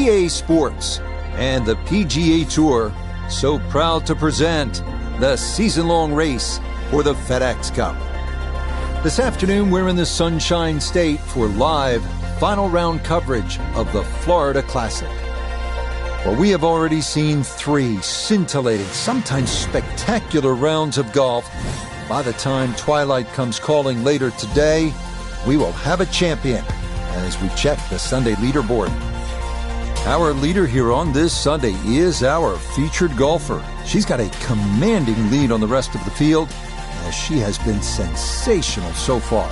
PGA Sports and the PGA Tour so proud to present the season-long race for the FedEx Cup. This afternoon, we're in the Sunshine State for live final round coverage of the Florida Classic. Well, we have already seen 3 scintillating, sometimes spectacular rounds of golf. By the time twilight comes calling later today, we will have a champion as we check the Sunday leaderboard. Our leader here on this Sunday is our featured golfer. She's got a commanding lead on the rest of the field, as she has been sensational so far.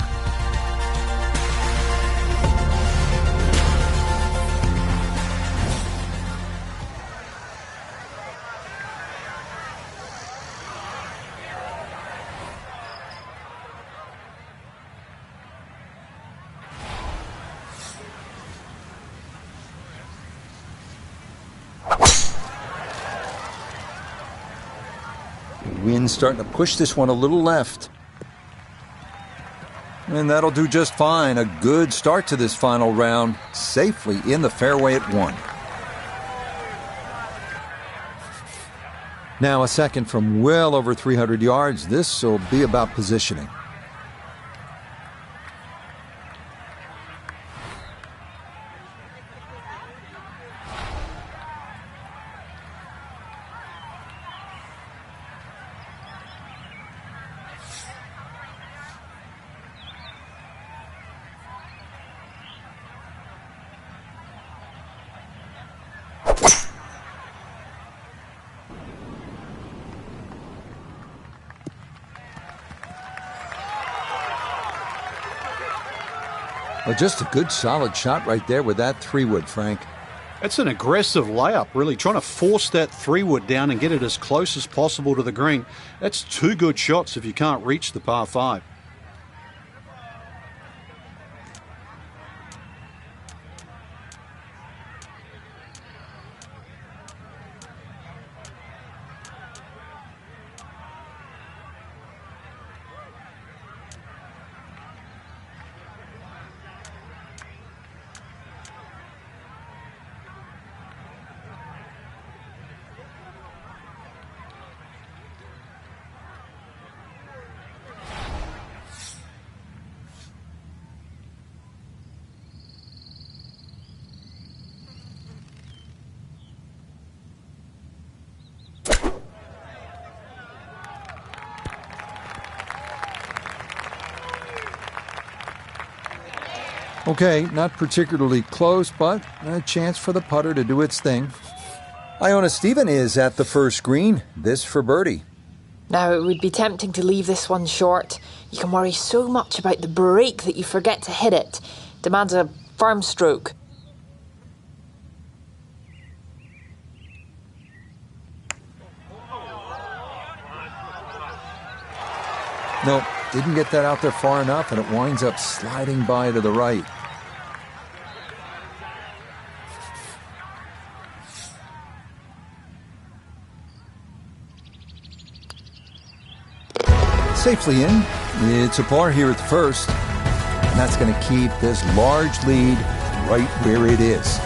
Wind starting to push this one a little left. And that'll do just fine. A good start to this final round. Safely in the fairway at 1. Now a second from well over 300 yards. This will be about positioning. Well, just a good solid shot right there with that 3-wood, Frank. It's an aggressive layup, really, trying to force that 3-wood down and get it as close as possible to the green. That's 2 good shots if you can't reach the par 5. Okay, not particularly close, but a chance for the putter to do its thing. Iona Stephen is at the first green. This for birdie. Now, it would be tempting to leave this one short. You can worry so much about the break that you forget to hit it. Demands a firm stroke. Nope, didn't get that out there far enough, and it winds up sliding by to the right. Safely in. It's a par here at the first, and that's going to keep this large lead right where it is.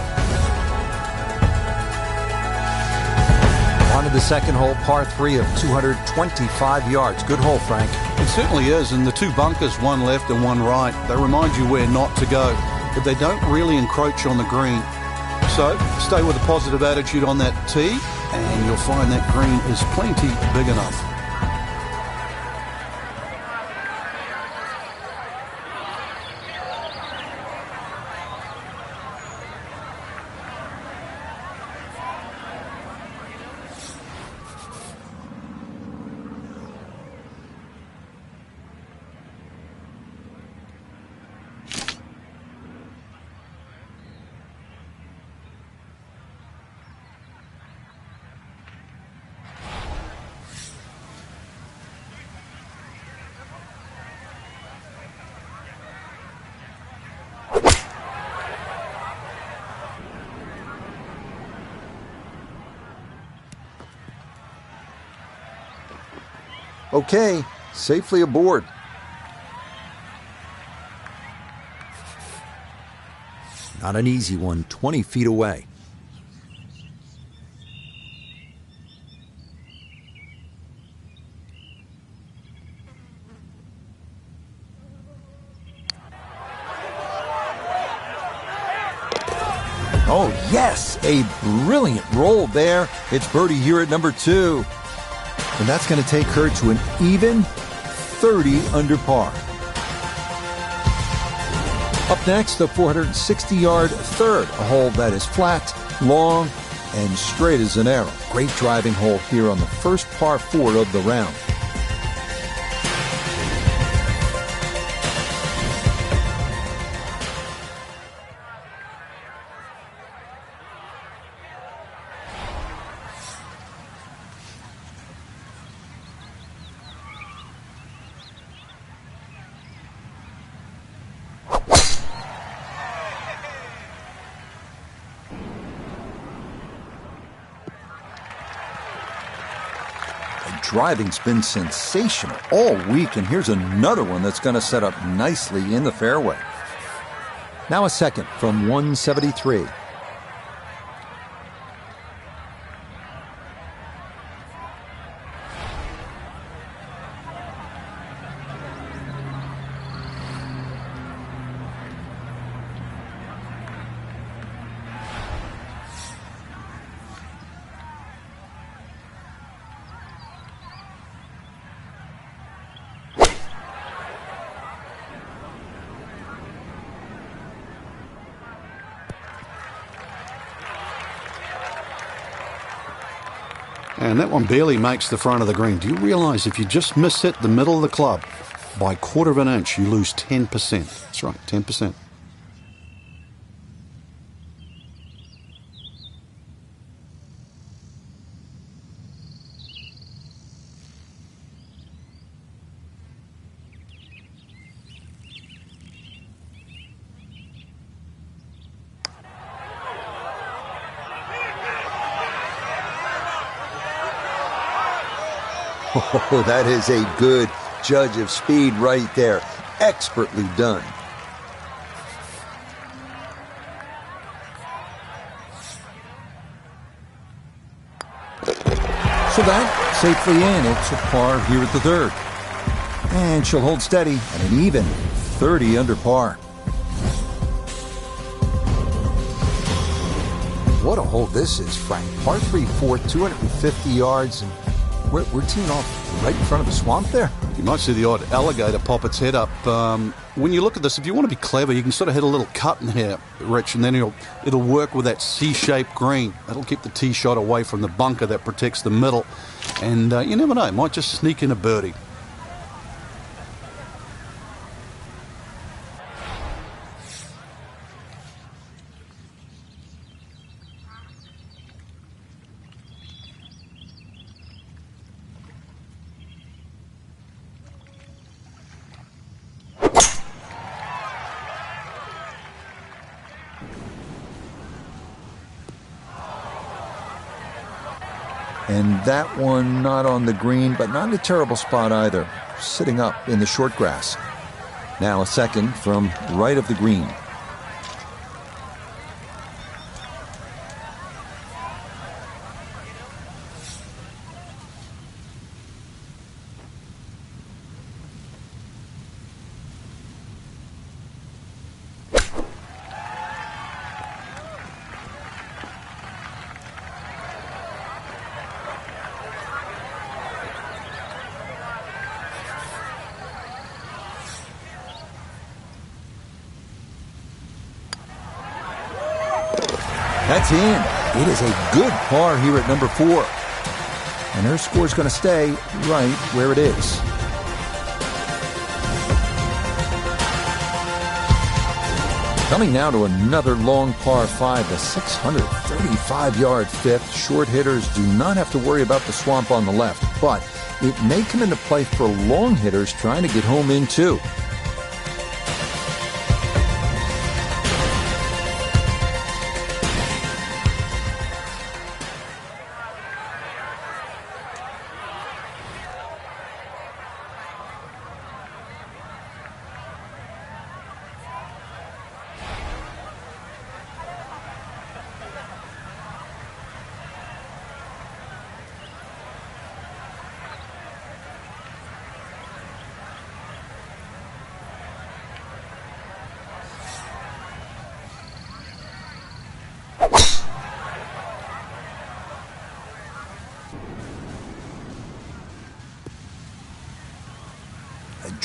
On to the second hole, par 3 of 225 yards. Good hole, Frank. It certainly is, and the 2 bunkers, one left and one right, they remind you where not to go, but they don't really encroach on the green. So stay with a positive attitude on that tee, and you'll find that green is plenty big enough. Okay, safely aboard. Not an easy one, 20 feet away. Oh, yes, a brilliant roll there. It's birdie here at number 2. And that's going to take her to an even 30 under par. Up next, the 460-yard third, a hole that is flat, long, and straight as an arrow. Great driving hole here on the first par 4 of the round. Driving's been sensational all week, and here's another one that's going to set up nicely in the fairway. Now a second from 173. And that one barely makes the front of the green. Do you realise if you just miss hit the middle of the club by a quarter of an inch, you lose 10%. That's right, 10%. Oh, that is a good judge of speed right there. Expertly done. So that safely in. It's a par here at the third. And she'll hold steady at an even 30 under par. What a hole this is, Frank. Par 3 fourth, 250 yards, and we're teeing off right in front of the swamp there. You might see the odd alligator pop its head up. When you look at this, if you want to be clever, you can sort of hit a little cut in here, Rich, and then it'll work with that C-shaped green. That'll keep the tee shot away from the bunker that protects the middle. And you never know, it might just sneak in a birdie. And that one not on the green, but not in a terrible spot either, sitting up in the short grass. Now a second from right of the green. That's in. It is a good par here at number 4. And her score's going to stay right where it is. Coming now to another long par 5, the 635-yard fifth. Short hitters do not have to worry about the swamp on the left, but it may come into play for long hitters trying to get home in too.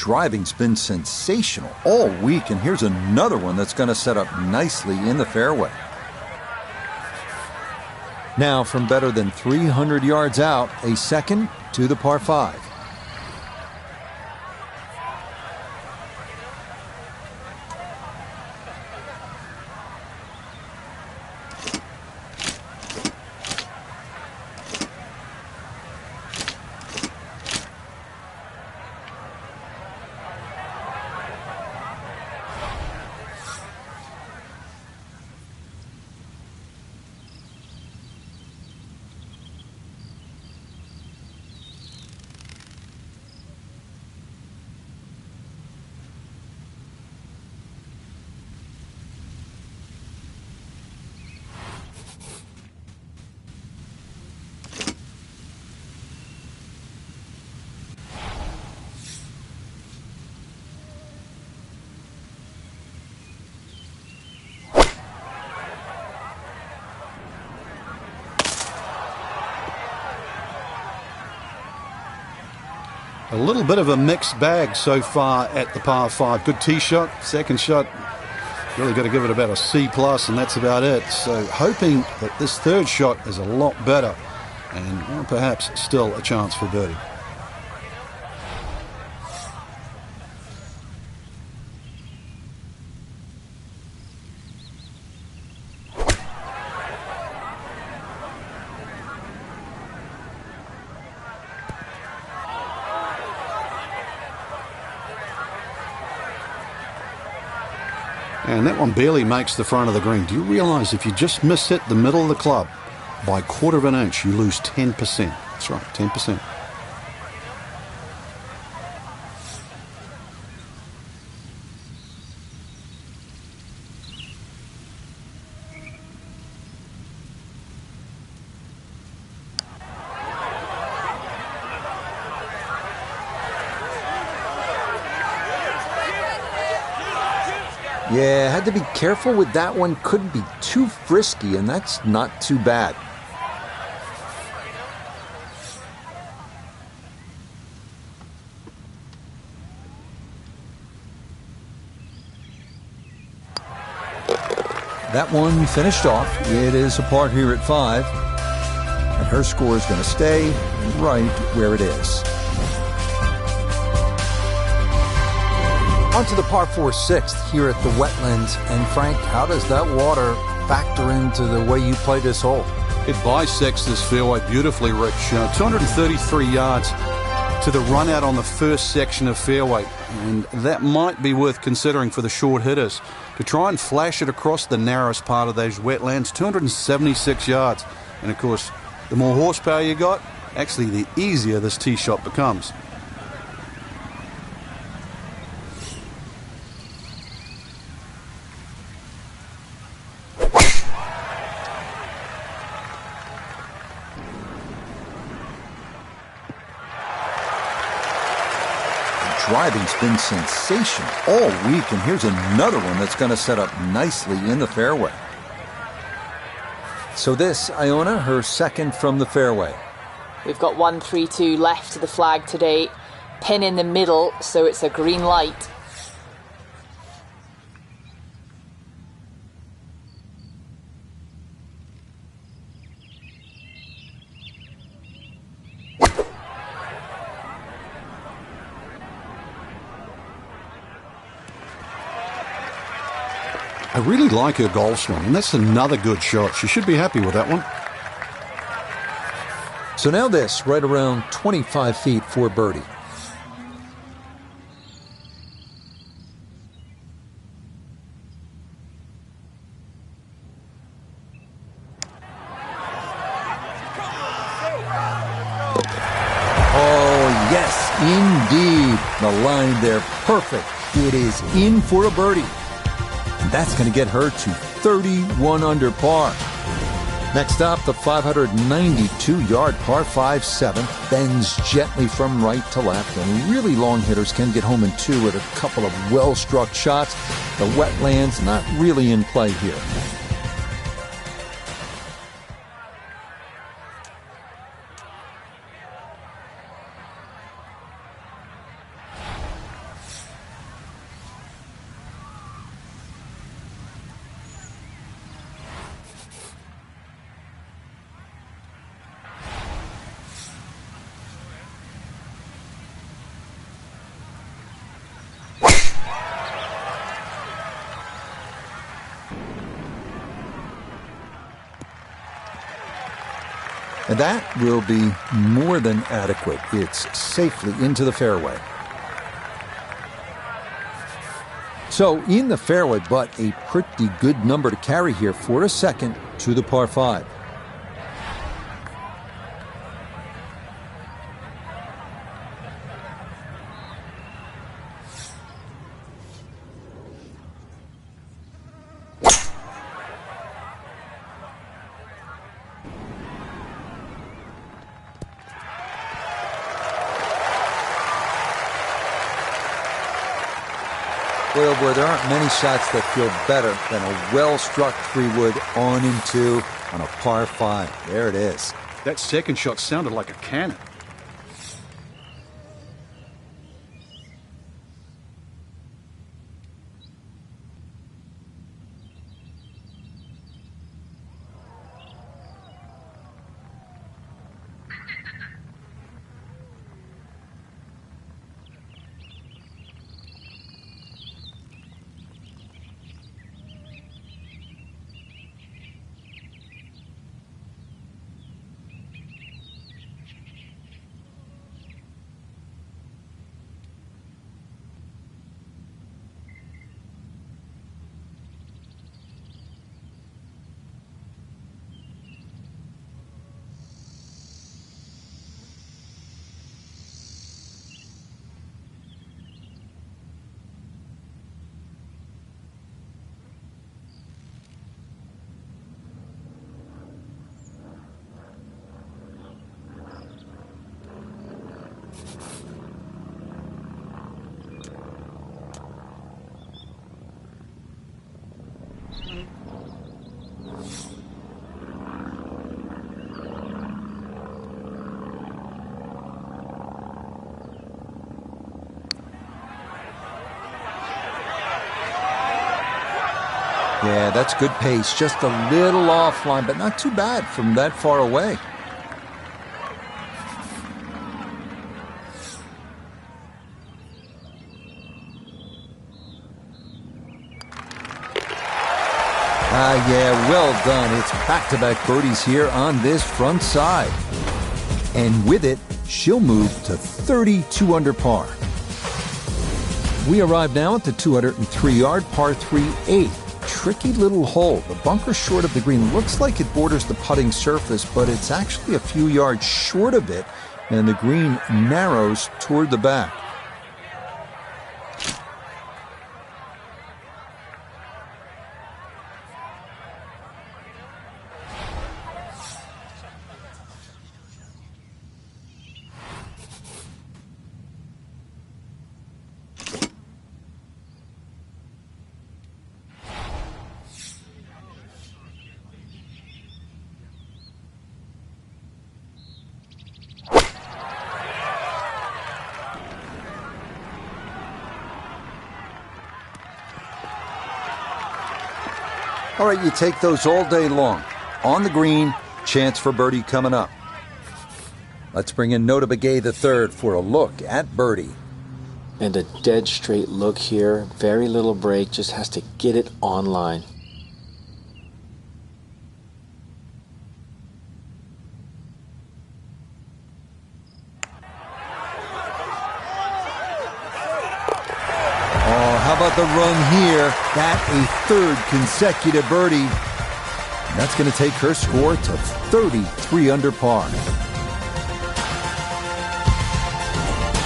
driving's been sensational all week, and here's another one that's going to set up nicely in the fairway. Now, from better than 300 yards out, a second to the par 5. A little bit of a mixed bag so far at the par 5. Good tee shot, second shot, really got to give it about a C+, and that's about it. So hoping that this third shot is a lot better and well, perhaps still a chance for birdie. And that one barely makes the front of the green. Do you realise if you just miss hit the middle of the club by a quarter of an inch, you lose 10%. That's right, 10%. Yeah, had to be careful with that one. Couldn't be too frisky, and that's not too bad. That one finished off. It is a par here at 5. And her score is going to stay right where it is. On to the par 4 sixth here at the Wetlands. And Frank, how does that water factor into the way you play this hole? It bisects this fairway beautifully, Rich. 233 yards to the run out on the first section of fairway. And that might be worth considering for the short hitters. To try and flash it across the narrowest part of those wetlands, 276 yards. And of course, the more horsepower you got, actually the easier this tee shot becomes. Driving's been sensational all week, and here's another one that's going to set up nicely in the fairway. So this, Iona, her second from the fairway. We've got 1-3-2 left to the flag today. Pin in the middle, so it's a green light. I really like her golf swing, and that's another good shot. She should be happy with that one. So now this, right around 25 feet for birdie. Oh, yes, indeed. The line there, perfect. It is in for a birdie. That's going to get her to 31 under par. Next up, the 592-yard par 5 7th bends gently from right to left, and really long hitters can get home in two with a couple of well-struck shots. The wetlands not really in play here. And that will be more than adequate. It's safely into the fairway. So in the fairway, but a pretty good number to carry here for a second to the par 5. Well, boy, there aren't many shots that feel better than a well-struck 3-wood on and 2 on a par 5. There it is. That second shot sounded like a cannon. Yeah, that's good pace. Just a little offline, but not too bad from that far away. Yeah, well done. It's back-to-back birdies here on this front side. And with it, she'll move to 32 under par. We arrive now at the 203-yard par 3-8. Tricky little hole. The bunker short of the green looks like it borders the putting surface, but it's actually a few yards short of it, and the green narrows toward the back. All right, you take those all day long. On the green, chance for birdie coming up. Let's bring in Nota Begay III for a look at birdie. And a dead straight look here. Very little break, just has to get it on line. How about the run here? That a third consecutive birdie. That's going to take her score to 33 under par.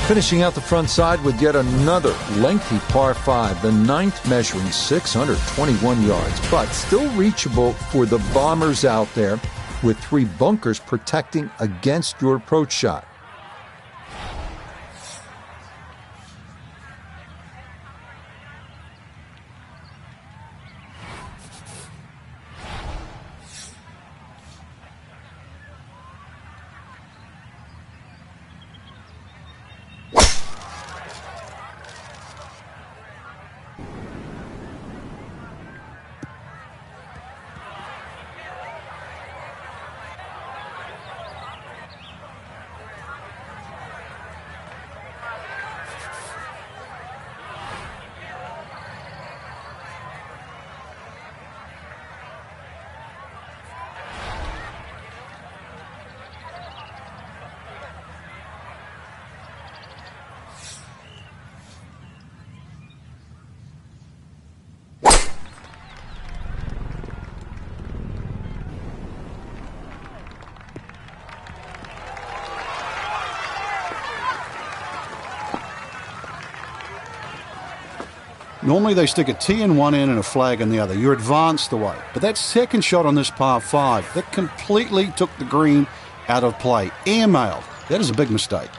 Finishing out the front side with yet another lengthy par 5, the 9th measuring 621 yards, but still reachable for the bombers out there with 3 bunkers protecting against your approach shot. Normally they stick a tee in one end and a flag in the other. You're advanced the way. But that second shot on this par 5, that completely took the green out of play. Airmailed. That is a big mistake.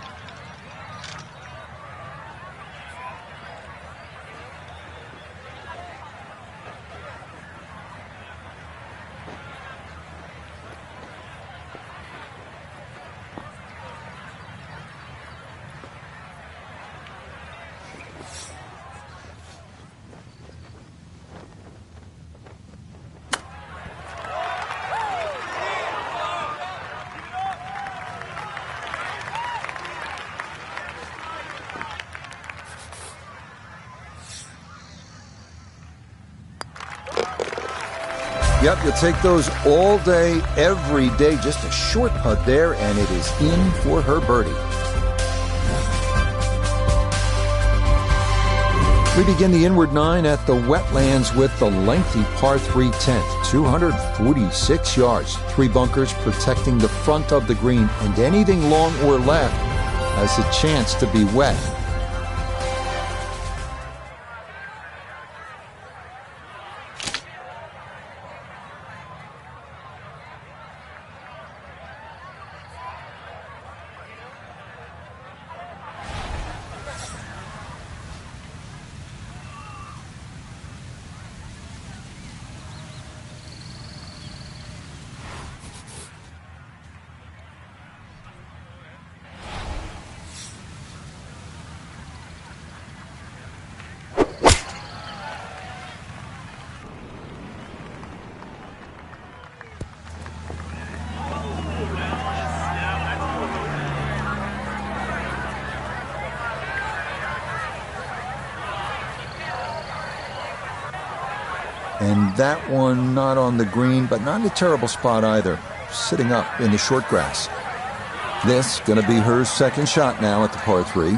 Yep, you'll take those all day, every day. Just a short putt there, and it is in for her birdie. We begin the inward 9 at the Wetlands with the lengthy par 3 10th, 246 yards, 3 bunkers protecting the front of the green, and anything long or left has a chance to be wet. And that one not on the green, but not in a terrible spot either, sitting up in the short grass. This going to be her second shot now at the par 3.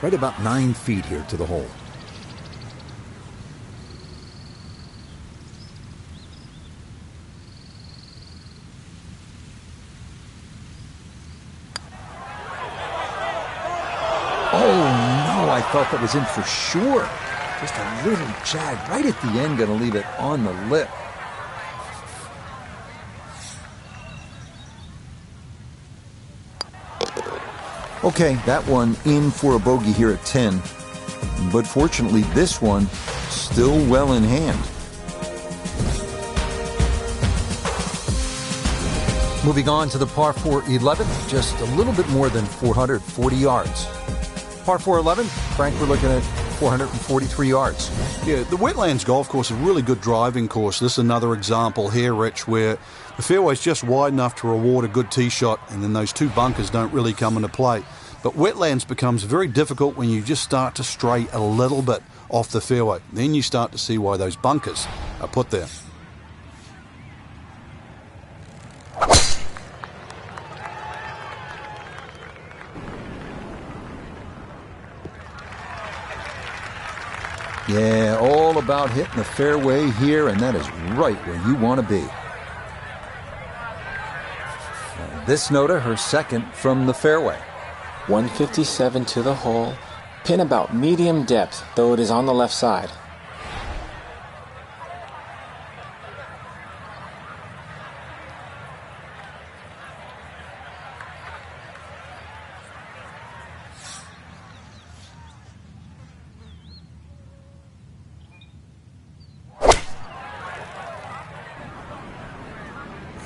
Right about 9 feet here to the hole. Oh, no, I thought that was in for sure. Just a little jag right at the end, going to leave it on the lip. Okay, that one in for a bogey here at 10. But fortunately, this one still well in hand. Moving on to the par 4 11, just a little bit more than 440 yards. Par 4 11, Frank, we're looking at 443 yards. Yeah, the Wetlands Golf Course is a really good driving course. This is another example here, Rich, where the fairway's just wide enough to reward a good tee shot, and then those 2 bunkers don't really come into play. But Wetlands becomes very difficult when you just start to stray a little bit off the fairway. Then you start to see why those bunkers are put there. Yeah, all about hitting the fairway here, and that is right where you want to be. This Nota, her second from the fairway. 157 to the hole. Pin about medium depth, though it is on the left side.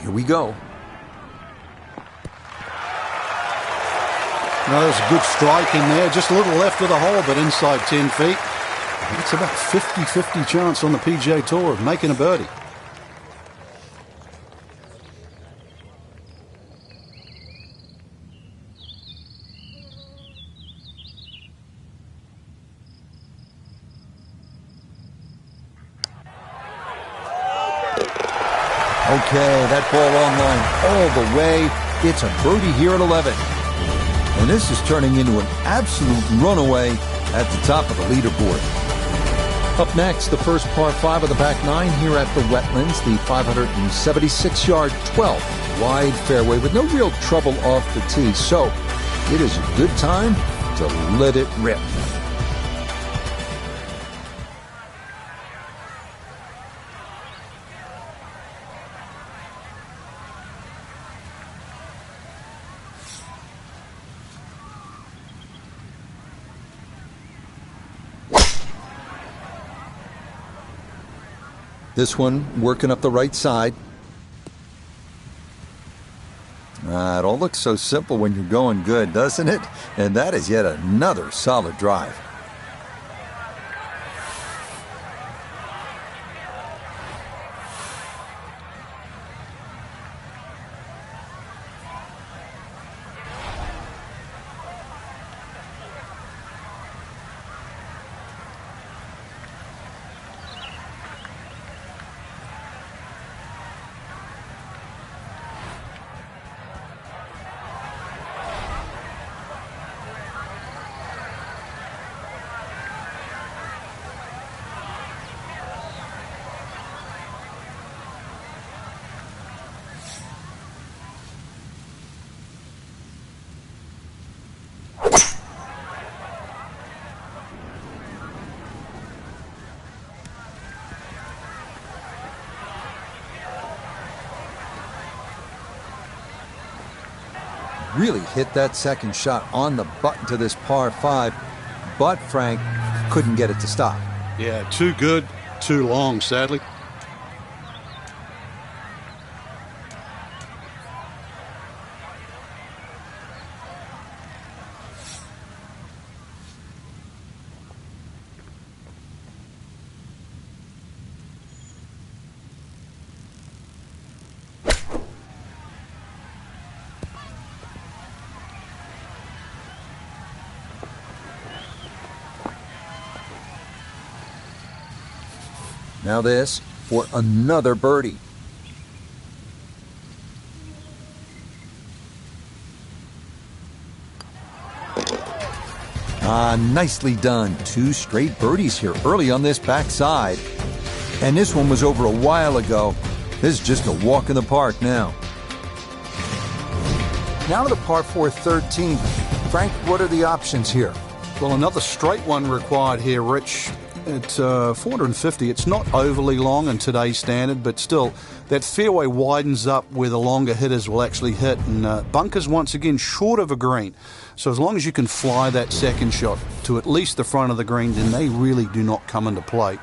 Here we go. No, there's a good strike in there. Just a little left of the hole, but inside 10 feet. It's about 50-50 chance on the PGA Tour of making a birdie. Okay, that ball online all the way. It's a birdie here at 11. And this is turning into an absolute runaway at the top of the leaderboard. Up next, the first par 5 of the back 9 here at the Wetlands, the 576-yard 12 wide fairway with no real trouble off the tee. So it is a good time to let it rip. This one working up the right side. It all looks so simple when you're going good, doesn't it? And that is yet another solid drive. Really hit that second shot on the button to this par 5, but Frank couldn't get it to stop. Yeah, too good, too long, sadly. Now this for another birdie. Nicely done. 2 straight birdies here early on this backside. And this one was over a while ago. This is just a walk in the park now. Now to the par 4 13. Frank, what are the options here? Well, another straight one required here, Rich. At 450, it's not overly long in today's standard, but still, that fairway widens up where the longer hitters will actually hit, and bunkers once again short of a green. So as long as you can fly that second shot to at least the front of the green, then they really do not come into play.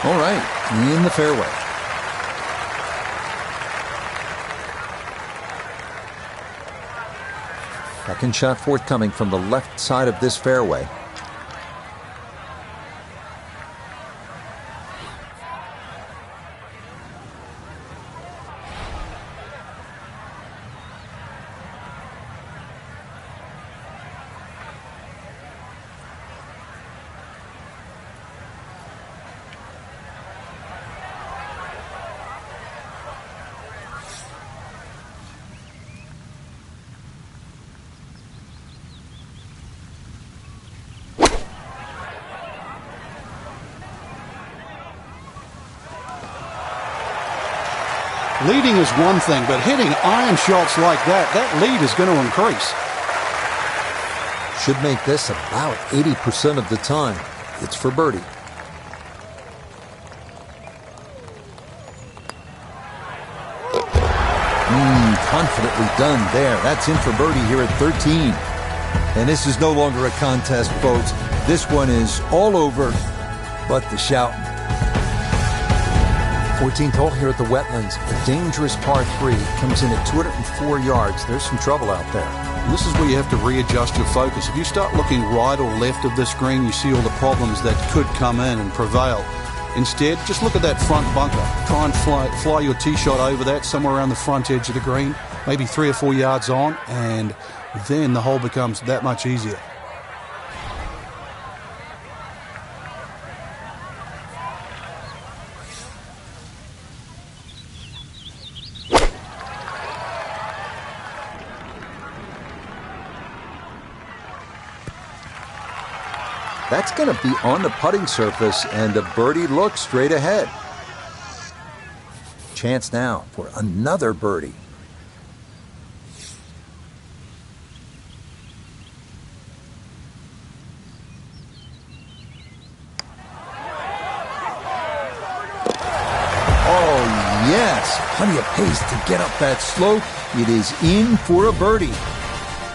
All right, in the fairway. Second shot forthcoming from the left side of this fairway. Leading is one thing, but hitting iron shots like that lead is going to increase. Should make this about 80% of the time. It's for birdie. Confidently done there. That's in for birdie here at 13. And this is no longer a contest, folks. This one is all over but the shouting. 14th hole here at the Wetlands. A dangerous par 3 comes in at 204 yards. There's some trouble out there. And this is where you have to readjust your focus. If you start looking right or left of this green, you see all the problems that could come in and prevail. Instead, just look at that front bunker. Try and fly your tee shot over that, somewhere around the front edge of the green, maybe 3 or 4 yards on, and then the hole becomes that much easier. That's going to be on the putting surface, and the birdie looks straight ahead. Chance now for another birdie. Oh, yes. Plenty of pace to get up that slope. It is in for a birdie.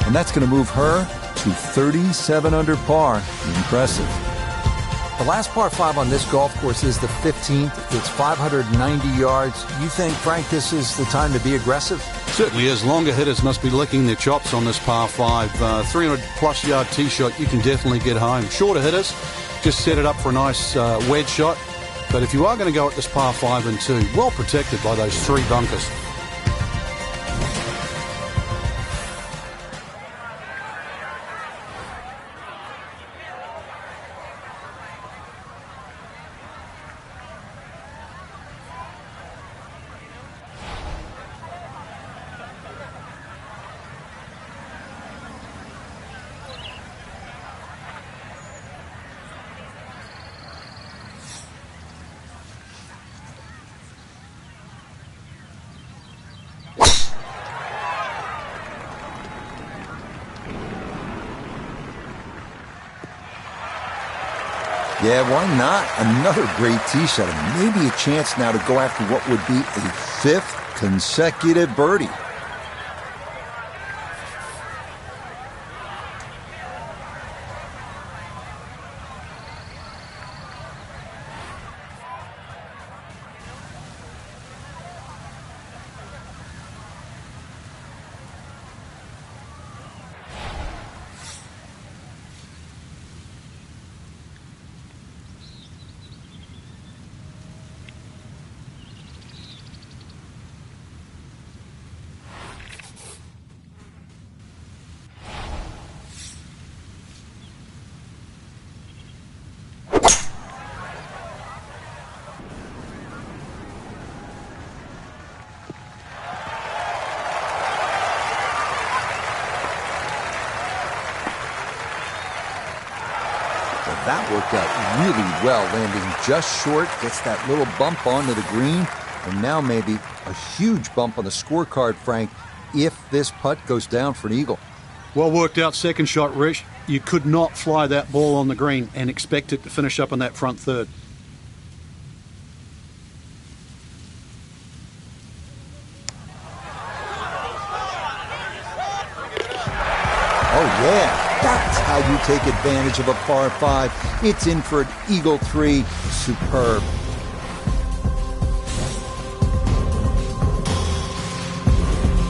And that's going to move her to 37 under par. Impressive. The last par 5 on this golf course is the 15th. It's 590 yards. You think, Frank, this is the time to be aggressive? Certainly is. Longer hitters must be licking their chops on this par 5. 300-plus yard tee shot, you can definitely get home. Shorter hitters, just set it up for a nice wedge shot. But if you are going to go at this par 5 and 2, well protected by those 3 bunkers. Yeah, why not? Another great tee shot, and maybe a chance now to go after what would be a 5th consecutive birdie. That worked out really well, landing just short, gets that little bump onto the green, and now maybe a huge bump on the scorecard, Frank, if this putt goes down for an eagle. Well worked out second shot, Rich. You could not fly that ball on the green and expect it to finish up on that front third. Oh, yeah. That's how you take advantage of a par 5. It's in for an eagle 3. Superb.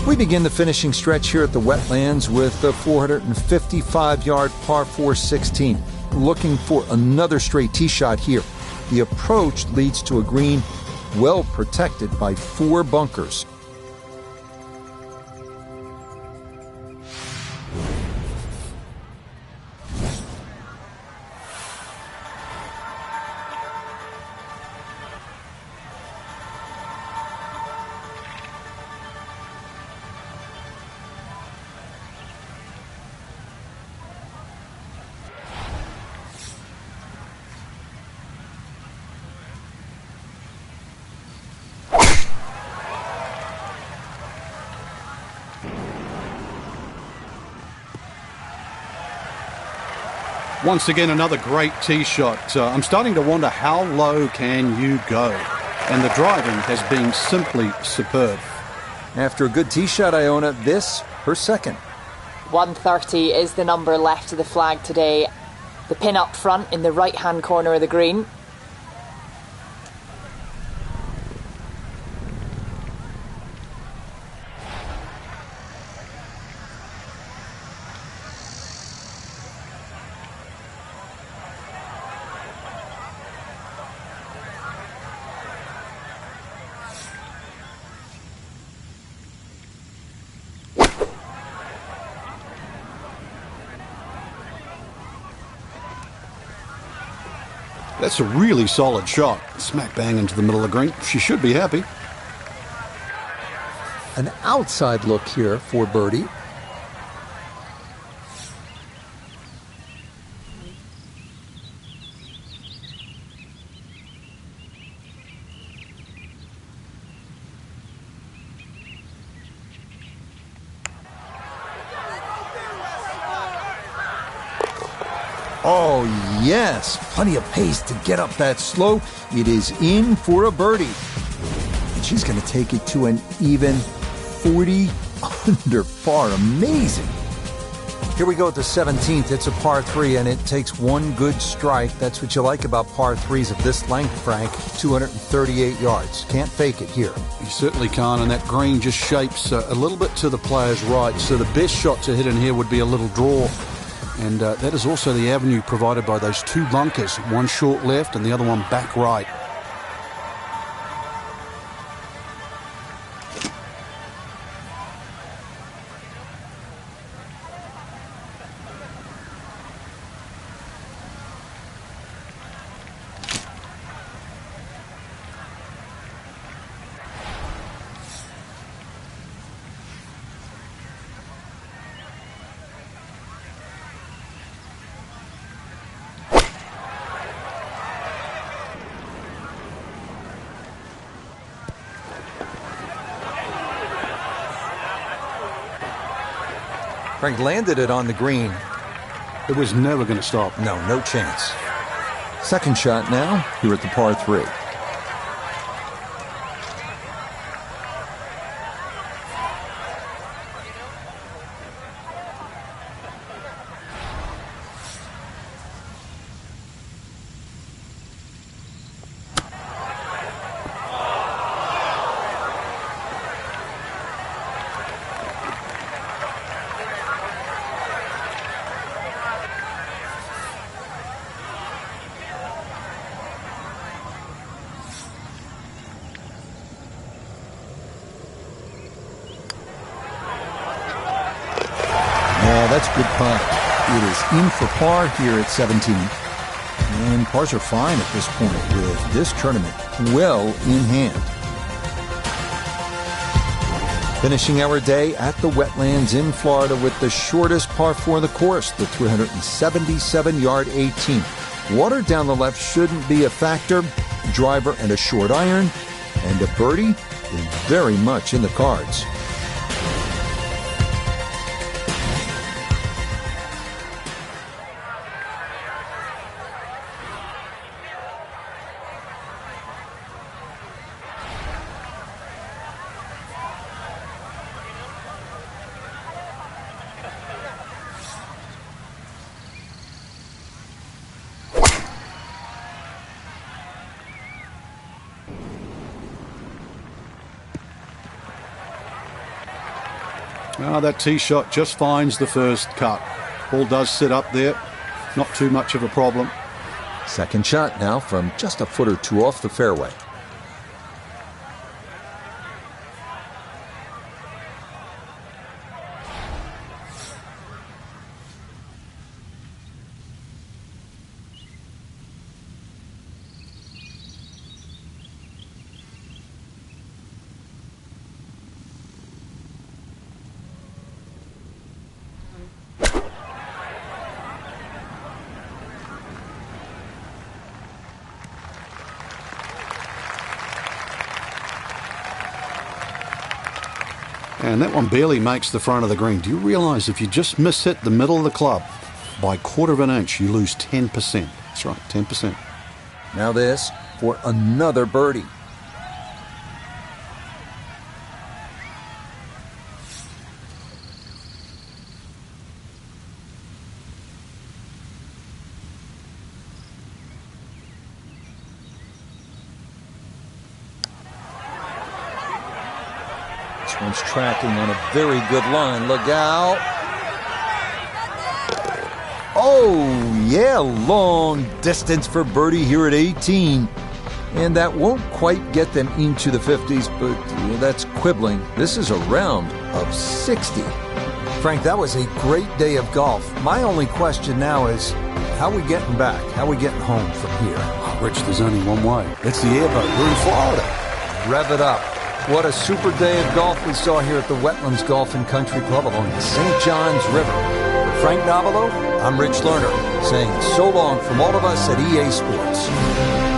We begin the finishing stretch here at the Wetlands with the 455-yard par 4 16. Looking for another straight tee shot here. The approach leads to a green well protected by 4 bunkers. Once again, another great tee shot. I'm starting to wonder how low can you go? And the driving has been simply superb. After a good tee shot, Iona, this, her second. 130 is the number left of the flag today. The pin up front in the right-hand corner of the green. That's a really solid shot. Smack bang into the middle of the green. She should be happy. An outside look here for birdie. Oh, yes. Plenty of pace to get up that slope. It is in for a birdie. And she's going to take it to an even 40 under par. Amazing. Here we go at the 17th. It's a par 3, and it takes one good strike. That's what you like about par 3s of this length, Frank. 238 yards. Can't fake it here. You certainly can't, and that green just shapes a little bit to the player's right. So the best shot to hit in here would be a little draw. And that is also the avenue provided by those two bunkers, one short left and the other one back right. Frank landed it on the green. It was never going to stop. No chance. Second shot now here at the par 3. That's good putt. It is in for par here at 17. And pars are fine at this point with this tournament well in hand. Finishing our day at the wetlands in Florida with the shortest par 4 in the course, the 377-yard 18. Water down the left shouldn't be a factor. Driver and a short iron. And a birdie is very much in the cards. That tee shot just finds the first cut. Ball does sit up there. Not too much of a problem. Second shot now from just a foot or two off the fairway. And that one barely makes the front of the green. Do you realize if you just miss-hit the middle of the club by 1/4 of an inch, you lose 10%. That's right, 10%. Now this for another birdie. One's tracking on a very good line. Look out. Oh, yeah, long distance for birdie here at 18. And that won't quite get them into the 50s, but that's quibbling. This is a round of 60. Frank, that was a great day of golf. My only question now is, how are we getting back? How are we getting home from here? Rich, there's only one way. It's the airboat. We're in Florida. Rev it up. What a super day of golf we saw here at the Wetlands Golf and Country Club along the St. Johns River. For Frank Navalo, I'm Rich Lerner, saying so long from all of us at EA Sports.